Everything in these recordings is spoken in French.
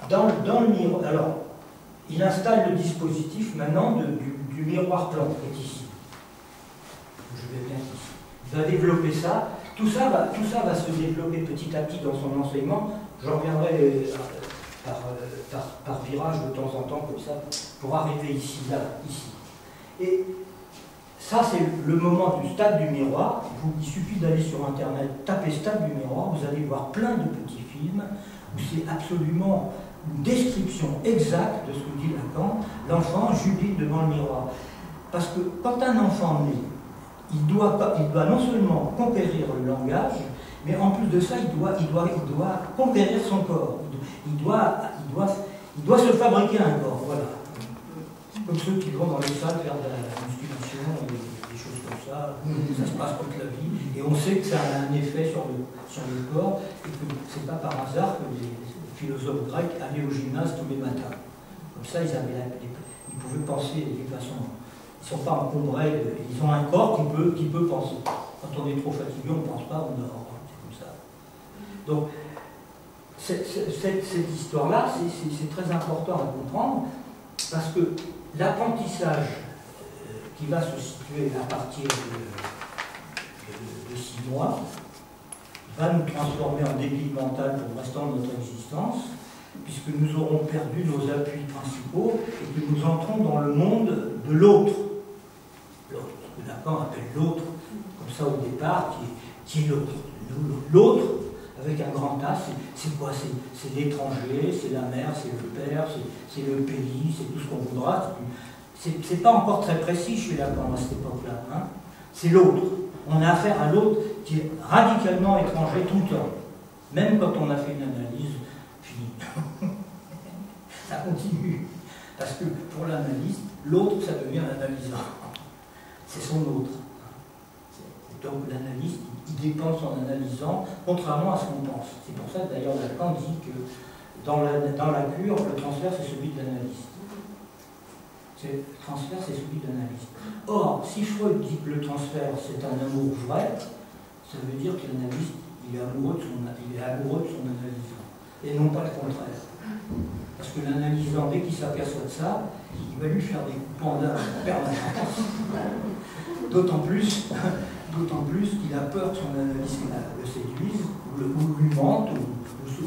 dans le miroir, alors, il installe le dispositif maintenant du miroir plan, qui est ici. Je vais bien ici. Il va développer ça. Tout ça va se développer petit à petit dans son enseignement. J'en reviendrai par virage de temps en temps, comme ça, pour arriver ici, là, ici. Et ça, c'est le moment du stade du miroir. Il suffit d'aller sur Internet, taper stade du miroir, vous allez voir plein de petits films où c'est absolument une description exacte de ce que dit Lacan. L'enfant jubile devant le miroir. Parce que quand un enfant naît, il doit non seulement conquérir le langage, mais en plus de ça, il doit conquérir son corps. Il doit se fabriquer un corps, voilà. Comme ceux qui vont dans les salles faire de la musculation, des choses comme ça. Ça se passe toute la vie. Et on sait que ça a un effet sur le corps, et que c'est pas par hasard que les philosophes grecs allaient au gymnase tous les matins. Comme ça, ils pouvaient penser de toute façon. Ils ne sont pas encombrés, ils ont un corps qui peut penser. Quand on est trop fatigué, on ne pense pas, on dort. C'est comme ça. Donc, cette histoire-là, c'est très important à comprendre, parce que l'apprentissage qui va se situer à partir de 6 mois va nous transformer en débile mental pour le restant de notre existence, puisque nous aurons perdu nos appuis principaux et que nous entrons dans le monde de l'autre. L'autre, que Lacan appelle l'autre, comme ça au départ, qui est l'autre. L'autre, avec un grand A, c'est quoi? C'est l'étranger, c'est la mère, c'est le père, c'est le pays, c'est tout ce qu'on voudra. C'est pas encore très précis chez Lacan à cette époque-là. Hein. C'est l'autre. On a affaire à l'autre qui est radicalement étranger tout le temps. Même quand on a fait une analyse finie. Ça continue. Parce que pour l'analyste, l'autre, ça devient l'analysant. C'est son autre. Donc l'analyste, il dépense en analysant, contrairement à ce qu'on pense. C'est pour ça que d'ailleurs Lacan dit que dans la cure, le transfert, c'est celui de l'analyste. Le transfert, c'est celui de l'analyste. Or, si Freud dit que le transfert, c'est un amour vrai, ça veut dire que l'analyste, il est amoureux de son analysant. Et non pas le contraire. Parce que l'analysant, dès qu'il s'aperçoit de ça, il va lui faire des coups pandas en permanence. D'autant plus qu'il a peur que son analyste le séduise, ou lui mente,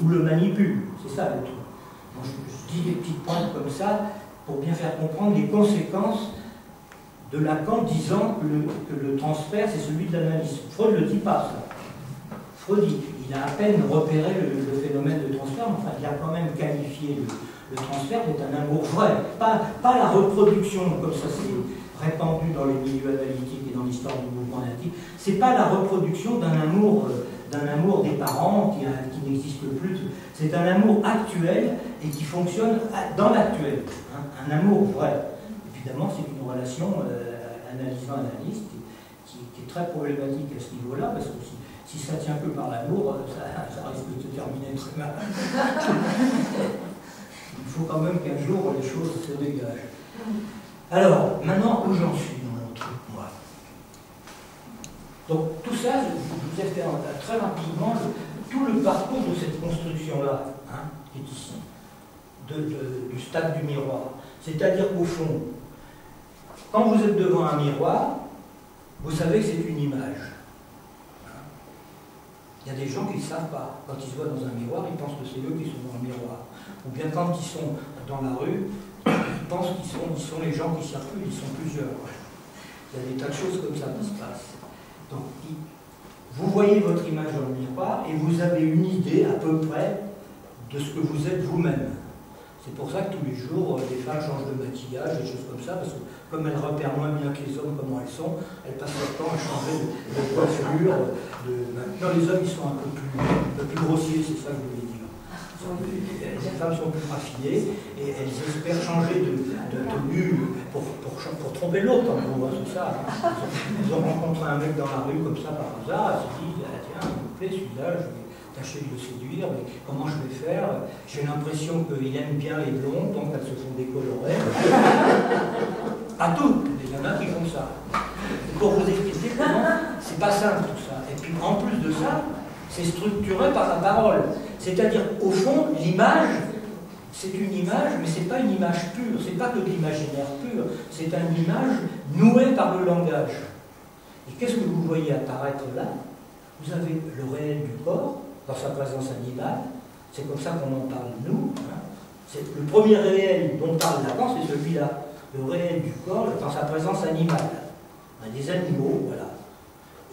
ou le manipule. C'est ça le truc. Donc, je dis des petites pointes comme ça pour bien faire comprendre les conséquences de Lacan disant que le transfert, c'est celui de l'analyse. Freud ne le dit pas, ça. Freud, il a à peine repéré le phénomène de transfert, mais enfin, il a quand même qualifié le transfert d'être un amour vrai. Pas la reproduction, comme ça c'est répandu dans les milieux analytiques et dans l'histoire du mouvement analytique. C'est pas la reproduction d'un amour des parents qui n'existe plus. C'est un amour actuel et qui fonctionne dans l'actuel. Hein, un amour vrai. Évidemment, c'est une relation analysant-analyste qui est très problématique à ce niveau-là, parce que si ça tient que par l'amour, ça risque de se terminer très mal. Il faut quand même qu'un jour les choses se dégagent. Alors, maintenant, où j'en suis dans mon truc, moi? Donc, tout ça, je vous ai fait très rapidement tout le parcours de cette construction-là, hein, qui est ici, du stade du miroir. C'est-à-dire qu'au fond, quand vous êtes devant un miroir, vous savez que c'est une image. Il y a des gens qui ne savent pas. Quand ils se voient dans un miroir, ils pensent que c'est eux qui sont dans le miroir. Ou bien quand ils sont dans la rue, ils pensent qu'ils sont les gens qui circulent, ils sont plusieurs. Il y a des tas de choses comme ça qui se passent. Donc, vous voyez votre image dans le miroir et vous avez une idée à peu près de ce que vous êtes vous-même. C'est pour ça que tous les jours, les femmes changent de maquillage, des choses comme ça, parce que comme elles repèrent moins bien que les hommes comment elles sont, elles passent leur temps à changer de coiffure. Non, les hommes, ils sont un peu plus grossiers, c'est ça que je voulais dire. Les femmes sont plus raffinées et elles espèrent changer de tenue pour tromper l'autre, en gros, c'est ça. Elles ont rencontré un mec dans la rue comme ça par hasard, elles se disent, tiens, il me plaît celui-là, je vais tâcher de le séduire, mais comment je vais faire? J'ai l'impression qu'il aime bien les blondes, donc elles se font décolorer. Pas toutes, il y en a qui font ça. Pour vous expliquer comment, c'est pas simple tout ça. Et puis en plus de ça, c'est structuré par la parole. C'est-à-dire, au fond, l'image, c'est une image, mais ce n'est pas une image pure, c'est pas que de l'imaginaire pur, c'est une image nouée par le langage. Et qu'est-ce que vous voyez apparaître là? Vous avez le réel du corps, dans sa présence animale, c'est comme ça qu'on en parle nous. Hein. Le premier réel dont parle Lacan, c'est celui-là, le réel du corps dans sa présence animale. Des animaux, voilà.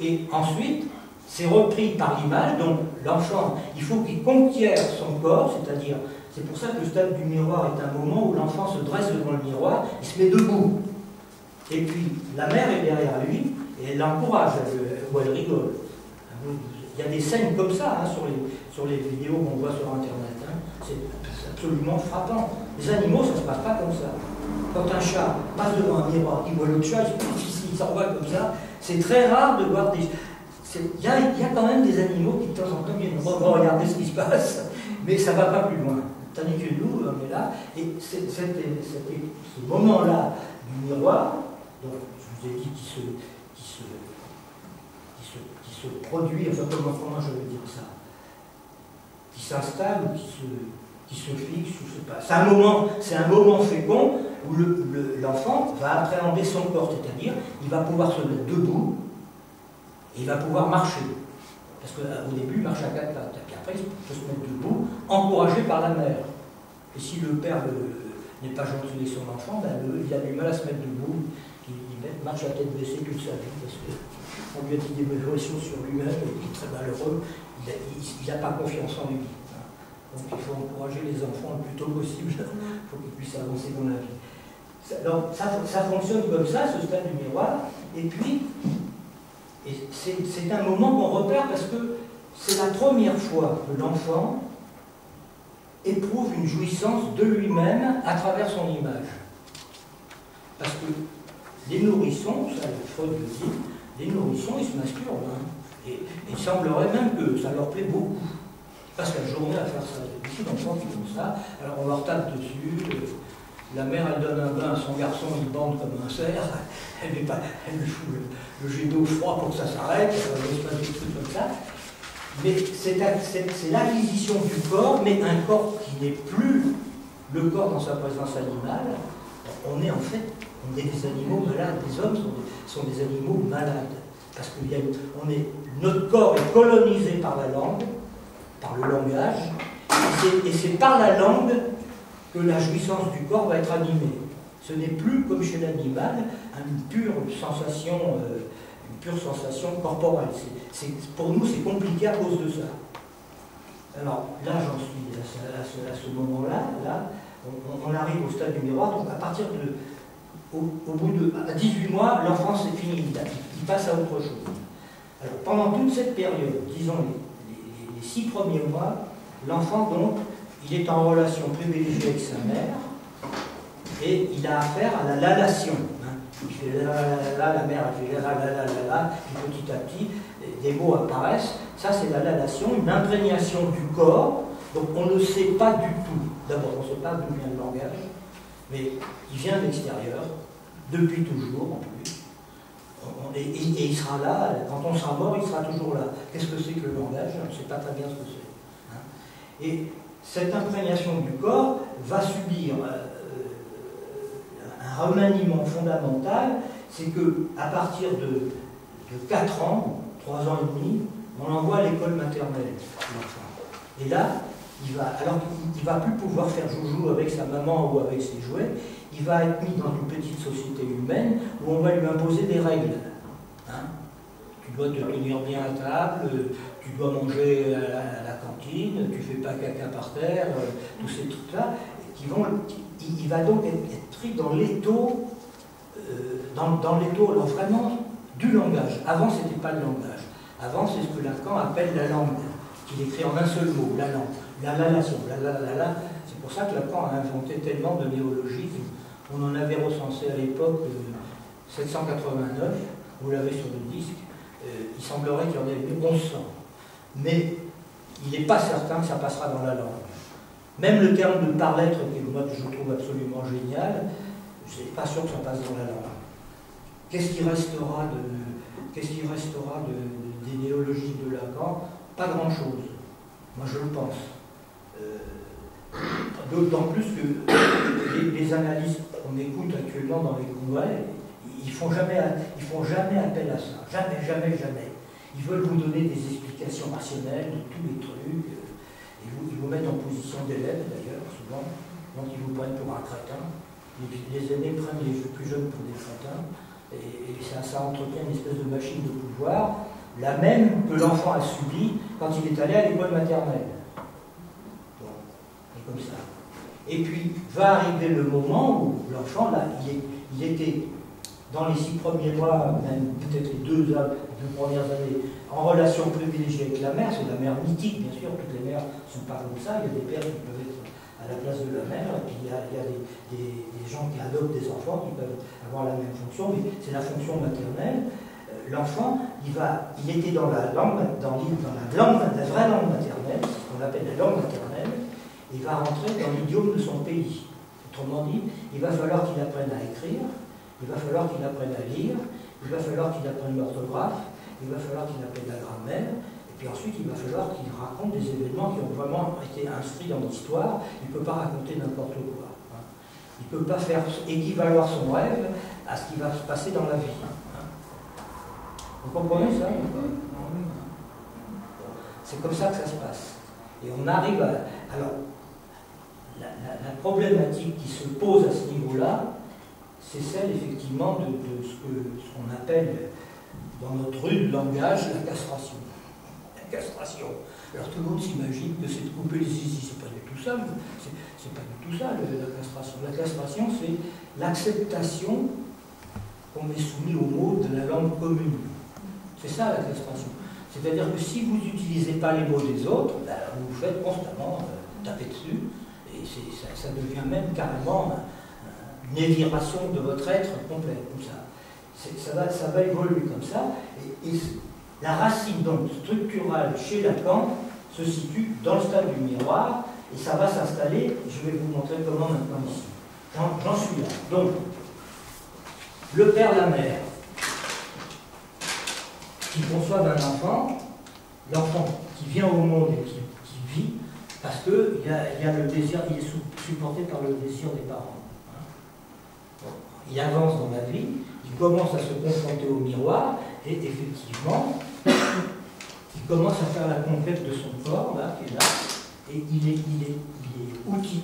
Et ensuite, c'est repris par l'image, donc l'enfant, il faut qu'il conquiert son corps, c'est-à-dire, c'est pour ça que le stade du miroir est un moment où l'enfant se dresse devant le miroir, il se met debout. Et puis, la mère est derrière lui, et elle l'encourage, ou elle rigole. Il y a des scènes comme ça hein, sur les vidéos qu'on voit sur Internet. Hein. C'est absolument frappant. Les animaux, ça ne se passe pas comme ça. Quand un chat passe devant un miroir, il voit l'autre chat, il s'envoie comme ça. C'est très rare de voir des... Il y a quand même des animaux qui de temps en temps viennent regarder ce qui se passe, mais ça ne va pas plus loin. Tandis que nous, on est là, et ce moment-là du miroir, donc je vous ai dit qui se produit, enfin comment je veux dire ça, qui s'installe ou qui se fixe, je ne sais pas. C'est un moment fécond où l'enfant va appréhender son corps, c'est-à-dire il va pouvoir se mettre debout et il va pouvoir marcher. Parce qu'au début, il marche à quatre pattes, et puis après, il peut se mettre debout, encouragé par la mère. Et si le père n'est pas gentil avec son enfant, ben il a du mal à se mettre debout, il marche la tête baissée toute sa vie, parce qu'on lui a dit des pressions sur lui-même, il est très malheureux, il n'a pas confiance en lui. Donc il faut encourager les enfants le plus tôt possible, il faut qu'ils puissent avancer dans la vie. Donc ça fonctionne comme ça, ce stade du miroir, et puis c'est un moment qu'on repère parce que c'est la première fois que l'enfant éprouve une jouissance de lui-même à travers son image. Parce que les nourrissons, ça Freud le dit, les nourrissons ils se masturbent. Hein, et il semblerait même que ça leur plaît beaucoup. Ils passent la journée à faire ça. Il y a beaucoup d'enfants qui font ça, alors on leur tape dessus. La mère, elle donne un bain à son garçon, il bande comme un cerf, elle lui fout le jet d'eau froid pour que ça s'arrête, il se passe des trucs comme ça. Mais c'est l'acquisition du corps, mais un corps qui n'est plus le corps dans sa présence animale. On est en fait, on est des animaux malades, les hommes sont des animaux malades. Parce que notre corps est colonisé par la langue, par le langage, et c'est par la langue que la jouissance du corps va être animée. Ce n'est plus, comme chez l'animal, une pure sensation corporelle. Pour nous, c'est compliqué à cause de ça. Alors là, j'en suis à ce moment-là. Là, on arrive au stade du miroir. Donc à partir à 18 mois, l'enfant c'est fini. Il passe à autre chose. Alors pendant toute cette période, disons les 6 premiers mois, l'enfant donc il est en relation privilégiée avec sa mère et il a affaire à la lalation. Hein. Il fait la mère elle fait la, puis petit à petit, des mots apparaissent. Ça, c'est la lalation, une imprégnation du corps. Donc on ne sait pas du tout. D'abord, on ne sait pas d'où vient le langage, mais il vient de l'extérieur, depuis toujours en plus. Et il sera là, quand on sera mort, il sera toujours là. Qu'est-ce que c'est que le langage? On ne sait pas très bien ce que c'est. Hein. Et cette imprégnation du corps va subir un remaniement fondamental, c'est qu'à partir de 4 ans, 3 ans et demi, on l'envoie à l'école maternelle, l'enfant. Et là, alors qu'il ne va plus pouvoir faire joujou avec sa maman ou avec ses jouets, il va être mis dans une petite société humaine où on va lui imposer des règles. Hein? Tu dois te tenir bien à table, tu dois manger à la cantine, tu ne fais pas caca par terre, tous ces trucs-là, il va donc être pris dans l'étau, alors vraiment du langage. Avant, ce n'était pas le langage. Avant, c'est ce que Lacan appelle la langue, qu'il écrit en un seul mot, la langue, la lalation, la. C'est pour ça que Lacan a inventé tellement de néologismes. On en avait recensé à l'époque 789, vous l'avez sur le disque, il semblerait qu'il y en ait 1100. Mais il n'est pas certain que ça passera dans la langue. Même le terme de par-lettre, que je trouve absolument génial, je ne suis pas sûr que ça passe dans la langue. Qu'est-ce qui restera des néologismes de Lacan? Pas grand-chose. Moi je le pense. D'autant plus que les analystes qu'on écoute actuellement dans les congrès, ils font jamais appel à ça. Jamais, jamais, jamais. Ils veulent vous donner des explications rationnelles de tous les trucs. Ils vous mettent en position d'élève, d'ailleurs, souvent. Donc ils vous prennent pour un crétin. Les aînés prennent les plus jeunes pour des crétins. Et ça entretient une espèce de machine de pouvoir, la même que l'enfant a subie quand il est allé à l'école maternelle. Bon, et comme ça. Et puis, va arriver le moment où l'enfant, là, il était dans les 6 premiers mois, même peut-être les 2 premières années, en relation privilégiée avec la mère. C'est la mère mythique, bien sûr, toutes les mères ne sont pas comme ça. Il y a des pères qui peuvent être à la place de la mère, et puis il y a des gens qui adoptent des enfants qui peuvent avoir la même fonction, mais c'est la fonction maternelle. L'enfant, il était dans la vraie langue maternelle, ce qu'on appelle la langue maternelle, il va rentrer dans l'idiome de son pays. Autrement dit, il va falloir qu'il apprenne à écrire, il va falloir qu'il apprenne à lire, il va falloir qu'il apprenne l'orthographe, il va falloir qu'il apprenne la grammaire, et puis ensuite il va falloir qu'il raconte des événements qui ont vraiment été inscrits dans l'histoire. Il ne peut pas raconter n'importe quoi. Il ne peut pas faire équivaloir son rêve à ce qui va se passer dans la vie. Vous comprenez ça? C'est comme ça que ça se passe. Et on arrive à... Alors, la problématique qui se pose à ce niveau-là, c'est celle effectivement de ce qu'on appelle dans notre rude langage la castration. La castration. Alors tout le monde s'imagine que c'est de couper les zizi. C'est pas du tout ça. C'est pas du tout ça la castration. La castration, c'est l'acceptation qu'on est soumis aux mots de la langue commune. C'est ça la castration. C'est-à-dire que si vous n'utilisez pas les mots des autres, ben, vous vous faites constamment taper dessus, et ça devient même carrément une éviration de votre être complet, comme ça. Ça va évoluer comme ça, et la racine donc structurale chez Lacan se situe dans le stade du miroir, et ça va s'installer, je vais vous montrer comment maintenant ici. J'en suis là. Donc, le père, la mère, qui conçoivent un enfant, l'enfant qui vient au monde et qui vit, parce qu'il y a le désir, il est supporté par le désir des parents. Bon, il avance dans la vie, il commence à se confronter au miroir, et effectivement, il commence à faire la conquête de son corps, là, qui est là, et il est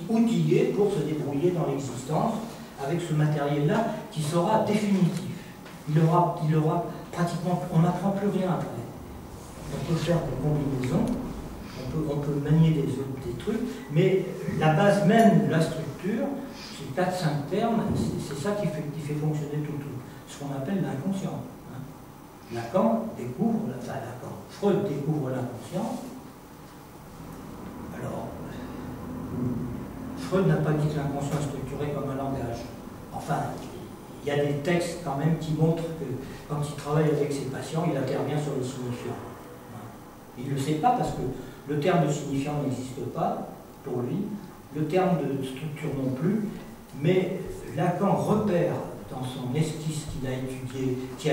outillé pour se débrouiller dans l'existence avec ce matériel-là qui sera définitif. Il aura pratiquement, on n'apprend plus rien après. On peut faire des combinaisons, on peut manier des trucs, mais la base même de la structure, c'est 4-5 termes, c'est ça qui fait fonctionner tout. Ce qu'on appelle l'inconscient. Lacan découvre, Freud découvre l'inconscient. Alors, Freud n'a pas dit que l'inconscient est structuré comme un langage. Enfin, il y a des textes quand même qui montrent que quand il travaille avec ses patients, il intervient sur les signifiants. Il ne le sait pas parce que le terme de signifiant n'existe pas pour lui, le terme de structure non plus, mais Lacan repère dans son esquisse qu'il a étudié, qu'il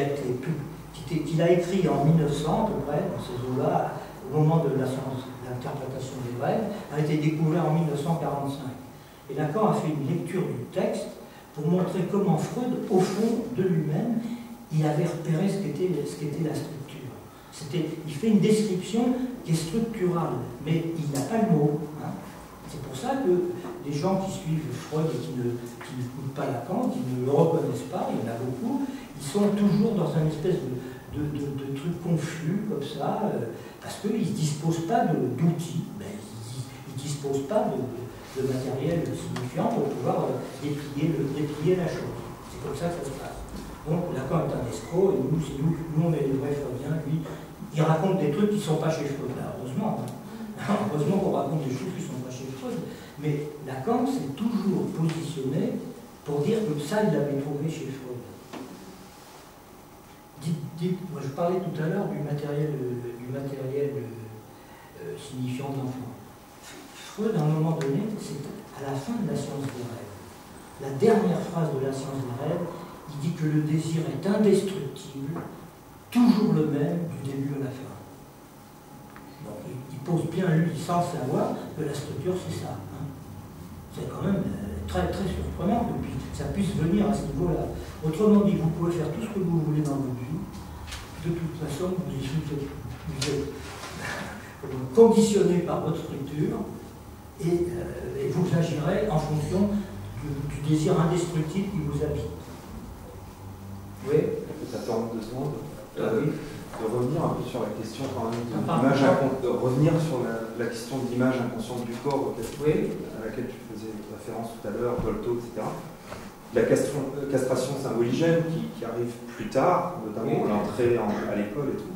a écrit en 1900 à peu près, dans ces eaux-là, au moment de la science de l'interprétation des rêves, a été découvert en 1945. Et Lacan a fait une lecture du texte pour montrer comment Freud, au fond de lui-même, il avait repéré ce qu'était la structure. Il fait une description qui est structurale, mais il n'a pas le mot. Hein. C'est pour ça que les gens qui suivent Freud et qui n'écoutent pas Lacan, qui ne le reconnaissent pas, il y en a beaucoup, ils sont toujours dans une espèce de truc confus, comme ça, parce qu'ils ne disposent pas d'outils, ils ne disposent pas de matériel signifiant pour pouvoir déplier la chose. C'est comme ça que ça se passe. Donc Lacan est un escroc, et nous on est les vrais Freudiens, lui, il raconte des trucs qui ne sont pas chez Freud, là, heureusement. Hein. Heureusement qu'on raconte des choses qui ne sont pas chez Freud, mais Lacan s'est toujours positionné pour dire que ça, il l'avait trouvé chez Freud. Moi je parlais tout à l'heure du matériel signifiant de l'enfant. Freud, à un moment donné, c'est à la fin de la science des rêves. La dernière phrase de la science des rêves, il dit que le désir est indestructible, toujours le même du début à la fin. Donc il pose bien, lui, sans savoir que la structure, c'est ça. Hein. C'est quand même très, très surprenant que ça puisse venir à ce niveau-là. Autrement dit, vous pouvez faire tout ce que vous voulez dans votre vie. De toute façon, vous êtes conditionné par votre structure et vous agirez en fonction du désir indestructible qui vous habite. Oui. Ça tourne 2 secondes. Oui. De revenir un peu sur la question quand même de revenir sur la question de l'image inconsciente du corps à laquelle tu faisais référence tout à l'heure, Dolto, etc. La castration symboligène qui arrive plus tard, notamment l'entrée à l'école et tout.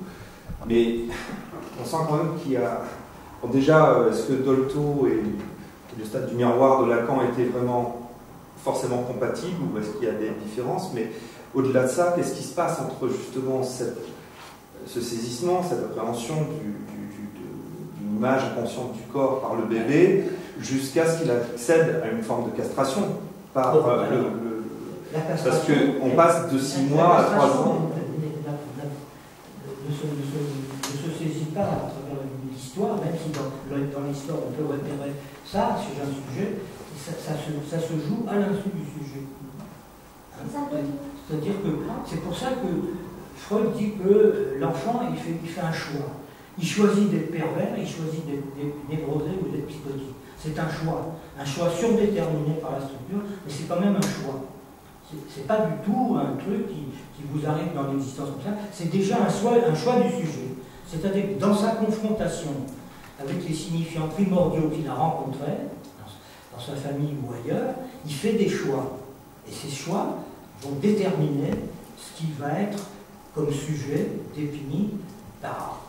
Mais on sent quand même qu'il y a... Bon, déjà, est-ce que Dolto et le stade du miroir de Lacan étaient vraiment forcément compatibles ou est-ce qu'il y a des différences? Mais au-delà de ça, qu'est-ce qui se passe entre justement ce saisissement, cette appréhension d'une image inconsciente du corps par le bébé, jusqu'à ce qu'il accède à une forme de castration par parce qu'on passe de 6 mois à 3 ans. Ne se saisit pas à travers l'histoire, même si dans l'histoire on peut repérer ça sur un sujet, ça se joue à l'insu du sujet. C'est-à-dire que c'est pour ça que Freud dit que l'enfant il fait un choix. Il choisit d'être pervers, il choisit d'être névrosé ou d'être psychotique. C'est un choix surdéterminé par la structure, mais c'est quand même un choix. C'est pas du tout un truc qui vous arrive dans l'existence comme ça, c'est déjà un choix du sujet. C'est-à-dire que dans sa confrontation avec les signifiants primordiaux qu'il a rencontrés, dans sa famille ou ailleurs, il fait des choix. Et ces choix vont déterminer ce qui va être comme sujet défini par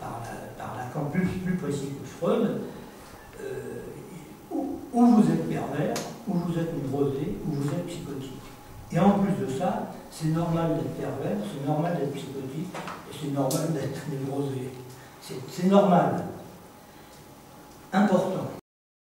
Lacan plus précis que Freud, où vous êtes pervers, où vous êtes névrosé, où vous êtes psychotique. Et en plus de ça, c'est normal d'être pervers, c'est normal d'être psychotique, et c'est normal d'être névrosé. C'est normal. Important.